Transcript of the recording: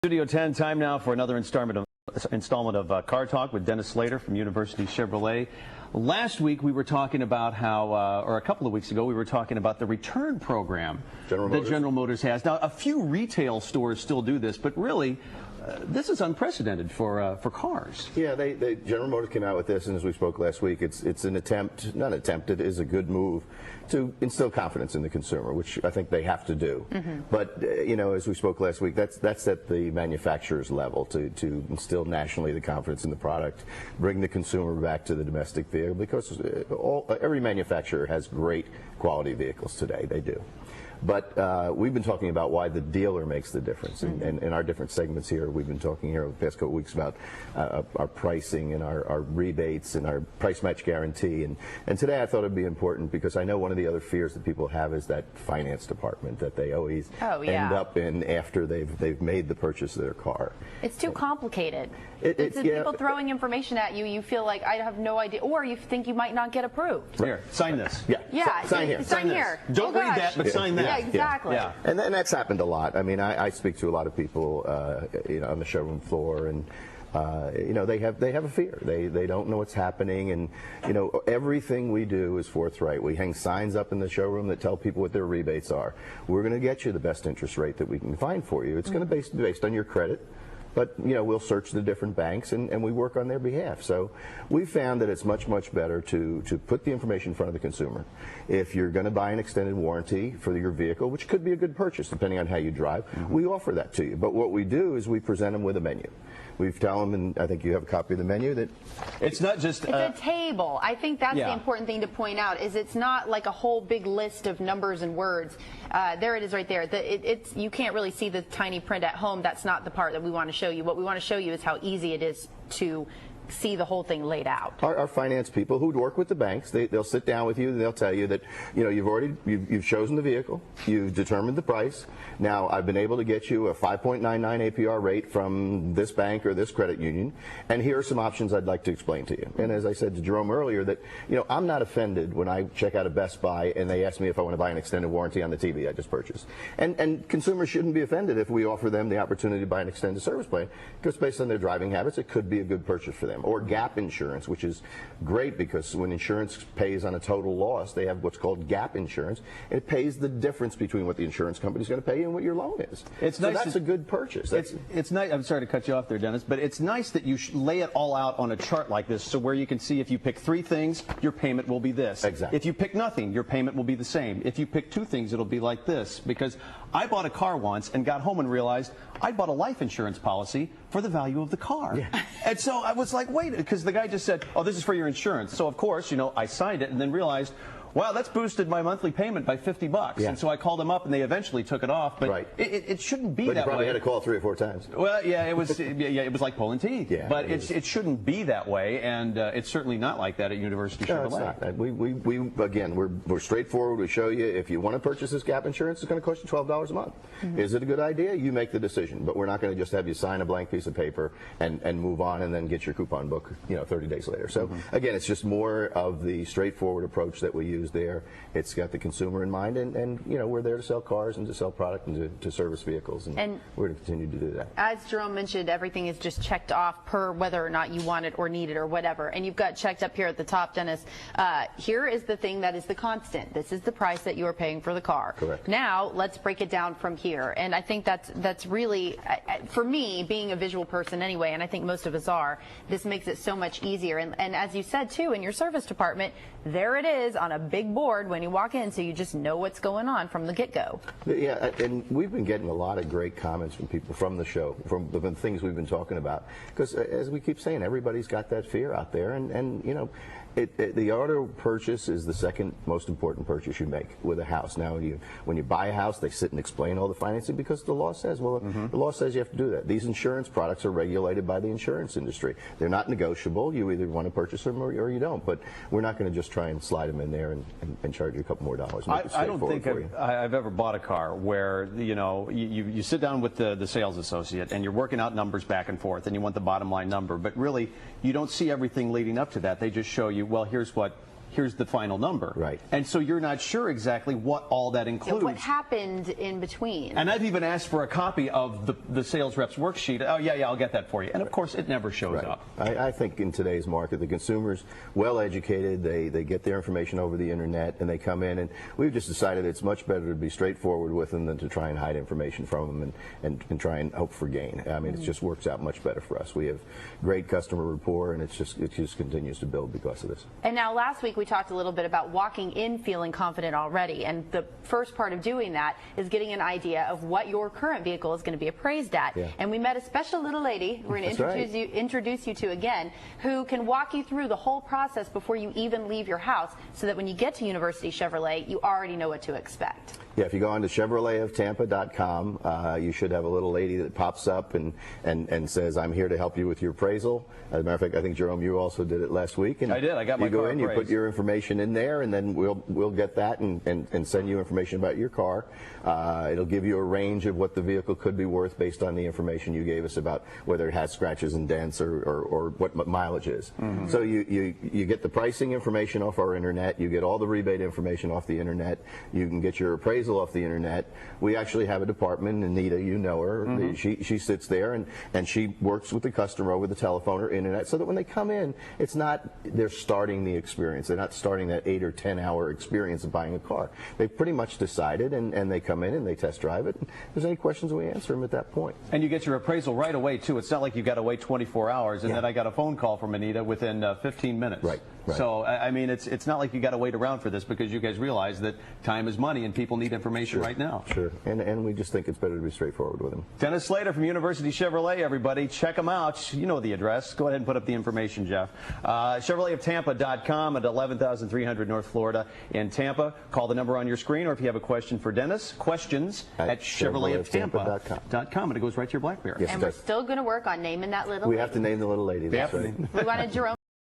Studio 10, time now for another installment of Car Talk with Dennis Slater from University Chevrolet. Last week we were talking about how, or a couple of weeks ago, we were talking about the return program that General Motors has. Now, a few retail stores still do this, but really, this is unprecedented for cars. Yeah, General Motors came out with this, and as we spoke last week, it's an attempt, not an attempt, it is a good move to instill confidence in the consumer, which I think they have to do. But, you know, as we spoke last week, that's at the manufacturer's level to instill nationally the confidence in the product, bring the consumer back to the domestic vehicle, because every manufacturer has great quality vehicles today, they do. But we've been talking about why the dealer makes the difference. And in our different segments here, we've been talking here over the past couple of weeks about our pricing and our rebates and our price match guarantee. And today I thought it would be important because I know one of the other fears that people have is that finance department that they always end up in after they've made the purchase of their car. It's too complicated. It's people throwing information at you. You feel like I have no idea, or you think you might not get approved. Here, sign this. Yeah, sign here. Sign here. Don't read that, but sign that. Yeah, exactly. Yeah. And that's happened a lot. I mean, I speak to a lot of people, you know, on the showroom floor, and you know, they have a fear. They don't know what's happening, and you know, everything we do is forthright. We hang signs up in the showroom that tell people what their rebates are. We're going to get you the best interest rate that we can find for you. It's going to be based on your credit. But, you know, we'll search the different banks and we work on their behalf. So we found that it's much, much better to put the information in front of the consumer. If you're going to buy an extended warranty for your vehicle, which could be a good purchase depending on how you drive, we offer that to you. But what we do is we present them with a menu. We tell them, and I think you have a copy of the menu, that it's not just it's a table. I think that's the important thing to point out, is it's not like a whole big list of numbers and words. There it is right there. You can't really see the tiny print at home. That's not the part that we want to show you. What we want to show you is how easy it is to see the whole thing laid out. Our finance people who work with the banks, they'll sit down with you and they'll tell you that, you know, you've chosen the vehicle, you've determined the price. Now I've been able to get you a 5.99 APR rate from this bank or this credit union, and here are some options I'd like to explain to you. And as I said to Jerome earlier, that, you know, I'm not offended when I check out a Best Buy and they ask me if I want to buy an extended warranty on the TV I just purchased. And consumers shouldn't be offended if we offer them the opportunity to buy an extended service plan, because based on their driving habits, it could be a good purchase for them. Or gap insurance, which is great because when insurance pays on a total loss, they have what's called gap insurance, and it pays the difference between what the insurance company is going to pay you and what your loan is. So that's a good purchase. It's nice. I'm sorry to cut you off there, Dennis, but it's nice that you lay it all out on a chart like this, so where you can see if you pick 3 things, your payment will be this. Exactly. If you pick nothing, your payment will be the same. If you pick 2 things, it'll be like this. Because I bought a car once and got home and realized I bought a life insurance policy for the value of the car. And so I was like, wait, because the guy just said, oh, this is for your insurance. So of course, you know, I signed it and then realized, wow, that's boosted my monthly payment by $50. And so I called them up and they eventually took it off. But it shouldn't be that way. But you probably had to call 3 or 4 times. Well, yeah, it was it was like pulling teeth. But it shouldn't be that way, and it's certainly not like that at University Chevrolet. It's not. Again, we're straightforward. We show you if you want to purchase this gap insurance, it's going to cost you $12 a month. Is it a good idea? You make the decision. But we're not going to just have you sign a blank piece of paper and move on and then get your coupon book, you know, 30 days later. So again, it's just more of the straightforward approach that we use there. It's got the consumer in mind, and you know, we're there to sell cars and to sell product and to service vehicles, and we're going to continue to do that. As Jerome mentioned, everything is just checked off per whether or not you want it or need it or whatever, and you've got checked up here at the top, Dennis. Here is the thing that is the constant. This is the price that you are paying for the car. Correct. Now let's break it down from here, and I think that's really, for me, being a visual person anyway, and I think most of us are, this makes it so much easier. And as you said too, in your service department, there it is on a big board when you walk in, so you just know what's going on from the get-go. Yeah, and we've been getting a lot of great comments from people from the show, from the things we've been talking about, because as we keep saying, everybody's got that fear out there, and you know, the auto purchase is the second most important purchase you make with a house. Now, when you buy a house, they sit and explain all the financing because the law says, well, the law says you have to do that. These insurance products are regulated by the insurance industry. They're not negotiable. You either want to purchase them or you don't. But we're not going to just try and slide them in there and charge you a couple more dollars. I don't think I've ever bought a car where, you know, you sit down with the sales associate and you're working out numbers back and forth and you want the bottom line number. But really, you don't see everything leading up to that. They just show you, well, here's what here's the final number. Right. And so you're not sure exactly what all that includes. What happened in between? And I've even asked for a copy of the sales rep's worksheet. Oh, yeah, I'll get that for you. And of course, it never shows up. I think in today's market, the consumer's well educated. They get their information over the internet, and they come in. And we've just decided it's much better to be straightforward with them than to try and hide information from them and try and hope for gain. I mean, it just works out much better for us. We have great customer rapport, and it just continues to build because of this. And now, last week we talked a little bit about walking in feeling confident already, and the first part of doing that is getting an idea of what your current vehicle is going to be appraised at. Yeah. And we met a special little lady we're going to introduce you to again, who can walk you through the whole process before you even leave your house, so that when you get to University Chevrolet, you already know what to expect. Yeah, if you go on to ChevroletofTampa.com, you should have a little lady that pops up and says, "I'm here to help you with your appraisal." As a matter of fact, I think, Jerome, you also did it last week. And I did. I got my car appraised. You go in, you put your information in there, and then we'll get that and send you information about your car. It'll give you a range of what the vehicle could be worth based on the information you gave us about whether it has scratches and dents or what mileage is. Mm-hmm. So you get the pricing information off our internet. You get all the rebate information off the internet. You can get your appraisal off the internet. We actually have a department, Anita, you know her. Mm-hmm. She sits there and she works with the customer over the telephone or internet, so that when they come in, it's not they're starting the experience. They're not starting that 8 or 10 hour experience of buying a car. They've pretty much decided, and they come in and they test drive it. If there's any questions, we answer them at that point. And you get your appraisal right away, too. It's not like you've got to wait 24 hours, and then I got a phone call from Anita within 15 minutes. Right. So, I mean, it's not like you got to wait around for this, because you guys realize that time is money and people need information right now. Sure. And we just think it's better to be straightforward with them. Dennis Slater from University Chevrolet, everybody. Check them out. You know the address. Go ahead and put up the information, Jeff. ChevroletofTampa.com at 11,300 North Florida in Tampa. Call the number on your screen, or if you have a question for Dennis, questions at ChevroletofTampa.com, and it goes right to your BlackBerry. Yes, and we're still going to work on naming that little We lady. have to name the little lady. That's right. We wanted Jerome